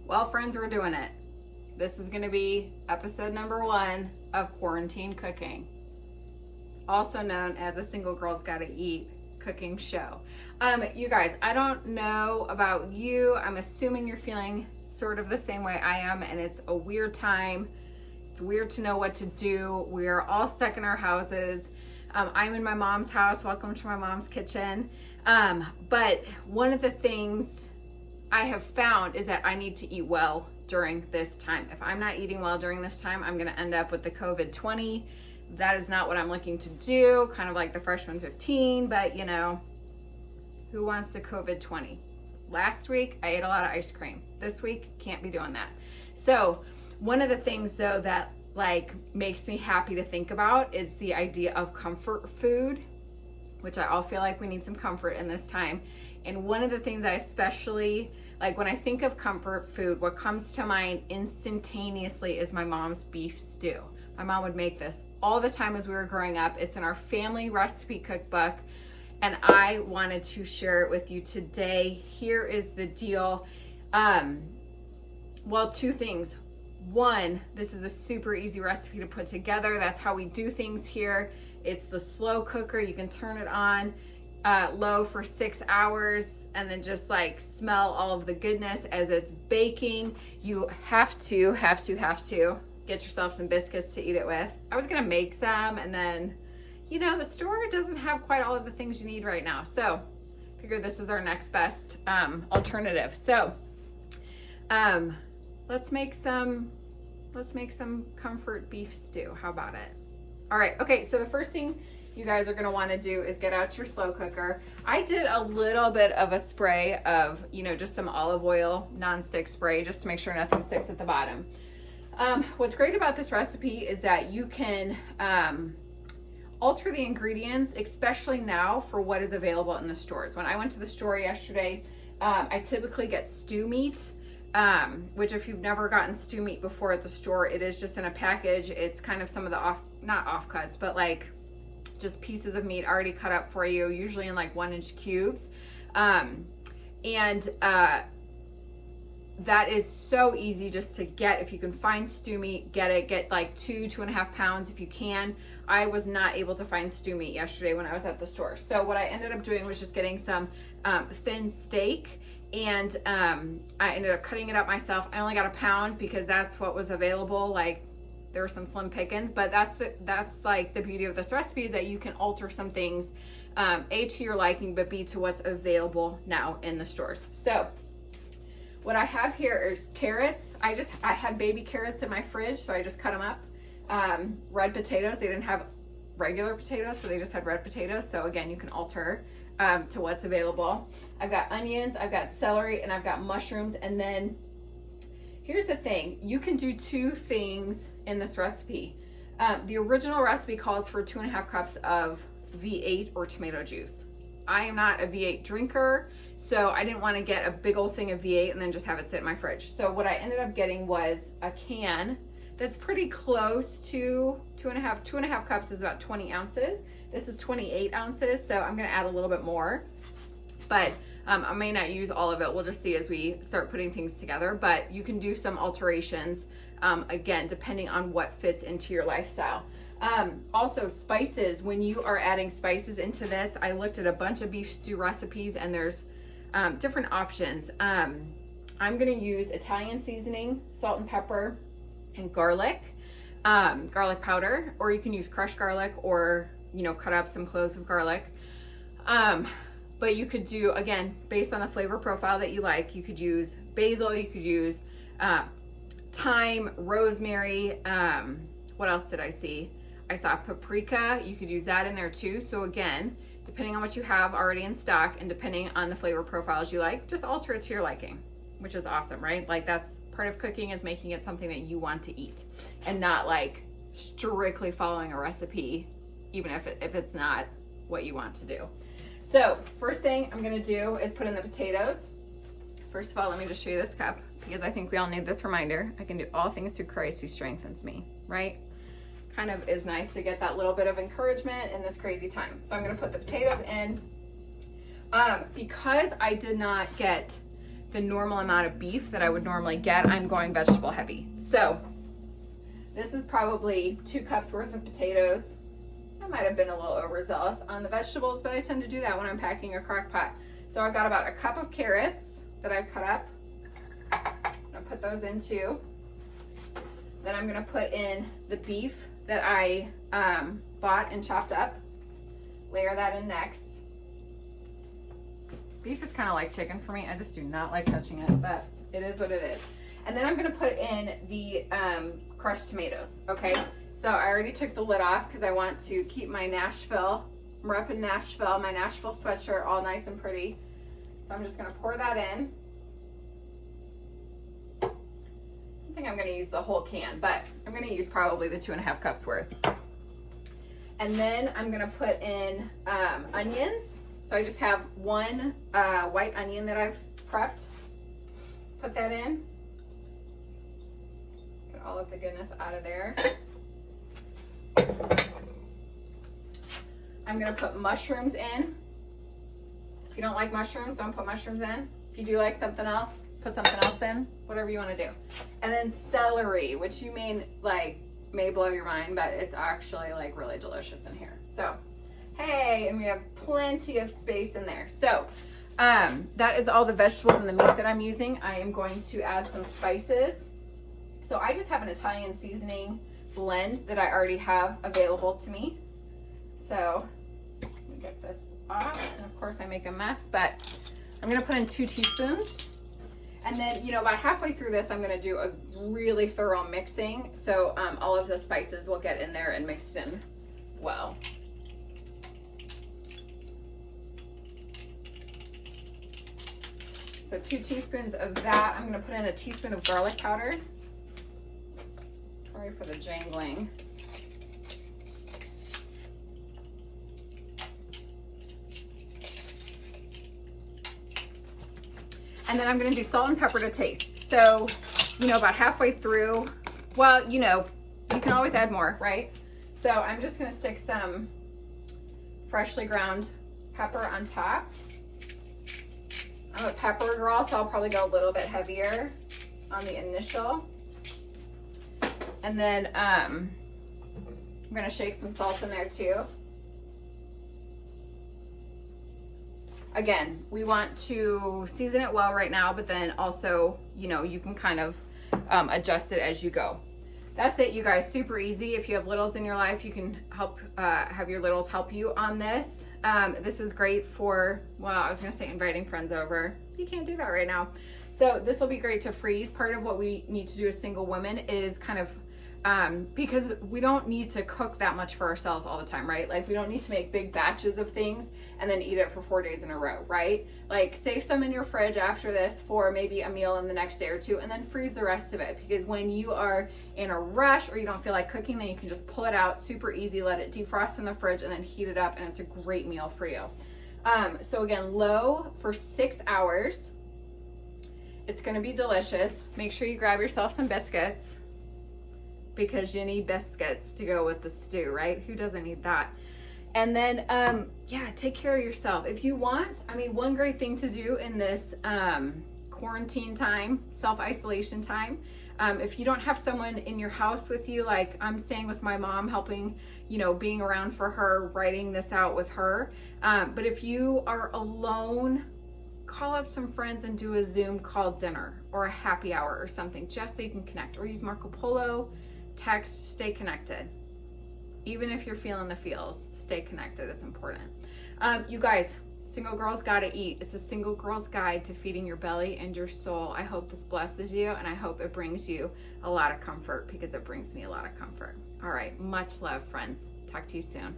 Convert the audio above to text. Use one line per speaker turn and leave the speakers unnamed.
Well, friends, we're doing it. This is going to be episode number 1 of Quarantine Cooking, also known as a Single Girl's Gotta Eat cooking show. You guys, I don't know about you. I'm assuming you're feeling sort of the same way I am, and it's a weird time. It's weird to know what to do. We're all stuck in our houses. I'm in my mom's house. Welcome to my mom's kitchen. But one of the things I have found is that I need to eat well during this time. If I'm not eating well during this time, I'm going to end up with the COVID-20. That is not what I'm looking to do, kind of like the freshman 15, but you know, who wants the COVID-20? Last week, I ate a lot of ice cream. This week, can't be doing that. So one of the things though that makes me happy to think about is the idea of comfort food, which I all feel like we need some comfort in this time. And one of the things I especially like when I think of comfort food, what comes to mind instantaneously is my mom's beef stew. My mom would make this all the time as we were growing up. It's in our family recipe cookbook, and I wanted to share it with you today. Here is the deal. Well, two things. One, this is a super easy recipe to put together. That's how we do things here. It's the slow cooker. You can turn it on low for 6 hours and then just smell all of the goodness as it's baking. You have to get yourself some biscuits to eat it with. I was gonna make some, and then the store doesn't have quite all of the things you need right now, so figure this is our next best alternative. So let's make some comfort beef stew. How about it? All right, okay, so the first thing you guys are gonna wanna do is get out your slow cooker. I did a little bit of a spray of, just some olive oil, nonstick spray, just to make sure nothing sticks at the bottom. What's great about this recipe is that you can alter the ingredients, especially now for what is available in the stores. When I went to the store yesterday, I typically get stew meat, which if you've never gotten stew meat before at the store, it is just in a package. It's kind of some of the not offcuts, but just pieces of meat already cut up for you, usually in 1-inch cubes. That is so easy just to get. If you can find stew meat, get it. Get 2.5 pounds if you can. I was not able to find stew meat yesterday when I was at the store. So what I ended up doing was just getting some thin steak, and I ended up cutting it up myself. I only got 1 pound because that's what was available. There were some slim pickings, but that's the beauty of this recipe, is that you can alter some things, A, to your liking, but B, to what's available now in the stores. So what I have here is carrots. I had baby carrots in my fridge, so I just cut them up. Red potatoes. They didn't have regular potatoes, so they just had red potatoes. So again, you can alter to what's available. I've got onions, I've got celery, and I've got mushrooms. And then here's the thing. You can do 2 things in this recipe. The original recipe calls for 2.5 cups of V8 or tomato juice. I am not a V8 drinker, so I didn't want to get a big old thing of V8 and then just have it sit in my fridge. So what I ended up getting was a can that's pretty close to 2.5 cups is about 20 ounces. This is 28 ounces, so I'm going to add a little bit more. But I may not use all of it. We'll just see as we start putting things together. But you can do some alterations, again, depending on what fits into your lifestyle. Also, spices. When you are adding spices into this, I looked at a bunch of beef stew recipes, and there's different options. I'm going to use Italian seasoning, salt and pepper, and garlic powder, or you can use crushed garlic, or cut up some cloves of garlic. But you could do, again, based on the flavor profile that you like, you could use basil, you could use thyme, rosemary. What else did I see? I saw paprika. You could use that in there too. So again, depending on what you have already in stock and depending on the flavor profiles you like, just alter it to your liking, which is awesome, right? That's part of cooking, is making it something that you want to eat and not strictly following a recipe, even if it's not what you want to do. So first thing I'm gonna do is put in the potatoes. First of all, let me just show you this cup, because I think we all need this reminder. I can do all things through Christ who strengthens me, right? Kind of is nice to get that little bit of encouragement in this crazy time. So I'm gonna put the potatoes in. Because I did not get the normal amount of beef that I would normally get. I'm going vegetable heavy. So this is probably 2 cups worth of potatoes. I might have been a little overzealous on the vegetables, but I tend to do that when I'm packing a crock pot. So I've got about a cup of carrots that I've cut up. I'm gonna put those in too. Then I'm gonna put in the beef that I bought and chopped up. Layer that in next. Beef is kind of like chicken for me. I just do not like touching it, but it is what it is. And then I'm gonna put in the crushed tomatoes, okay? So I already took the lid off because I want to keep my Nashville, I'm repping Nashville, my Nashville sweatshirt all nice and pretty. So I'm just gonna pour that in. I think I'm gonna use the whole can, but I'm gonna use probably the 2.5 cups worth. And then I'm gonna put in onions. So I just have 1 white onion that I've prepped. Put that in. Get all of the goodness out of there. I'm gonna put mushrooms in. If you don't like mushrooms, don't put mushrooms in. If you do like something else, put something else in, whatever you wanna do. And then celery, which you may blow your mind, but it's actually like really delicious in here. So, hey, and we have plenty of space in there. So, that is all the vegetables and the meat that I'm using. I am going to add some spices. So I just have an Italian seasoning blend that I already have available to me. So let me get this off, and of course I make a mess, but I'm gonna put in 2 teaspoons. And then, you know, about halfway through this, I'm gonna do a really thorough mixing. So all of the spices will get in there and mixed in well. So 2 teaspoons of that. I'm gonna put in a teaspoon of garlic powder. Sorry for the jangling. And then I'm gonna do salt and pepper to taste. So, you know, about halfway through, well, you know, you can always add more, right? So I'm just gonna stick some freshly ground pepper on top. I'm a pepper girl, so I'll probably go a little bit heavier on the initial. And then I'm gonna shake some salt in there too. Again, we want to season it well right now, but then also, you know, you can kind of adjust it as you go. That's it, you guys. Super easy. If you have littles in your life, you can help have your littles help you on this. This is great for, well, I was gonna say inviting friends over. You can't do that right now. So this will be great to freeze. Part of what we need to do as single women is kind of, because we don't need to cook that much for ourselves all the time, right? Like we don't need to make big batches of things and then eat it for 4 days in a row, right? Like save some in your fridge after this for maybe a meal in the next day or 2, and then freeze the rest of it, because when you are in a rush or you don't feel like cooking, then you can just pull it out super easy, let it defrost in the fridge, and then heat it up, and it's a great meal for you. So again, low for 6 hours. It's gonna be delicious. Make sure you grab yourself some biscuits, because you need biscuits to go with the stew, right? Who doesn't need that? And then, yeah, take care of yourself. If you want, I mean, one great thing to do in this quarantine time, self-isolation time, if you don't have someone in your house with you, like I'm staying with my mom, helping, you know, being around for her, writing this out with her. But if you are alone, call up some friends and do a Zoom call dinner or a happy hour or something, just so you can connect, or use Marco Polo, text, stay connected. Even if you're feeling the feels, stay connected. It's important. You guys, Single Girls Gotta Eat. It's a single girl's guide to feeding your belly and your soul. I hope this blesses you, and I hope it brings you a lot of comfort, because it brings me a lot of comfort. All right, much love, friends. Talk to you soon.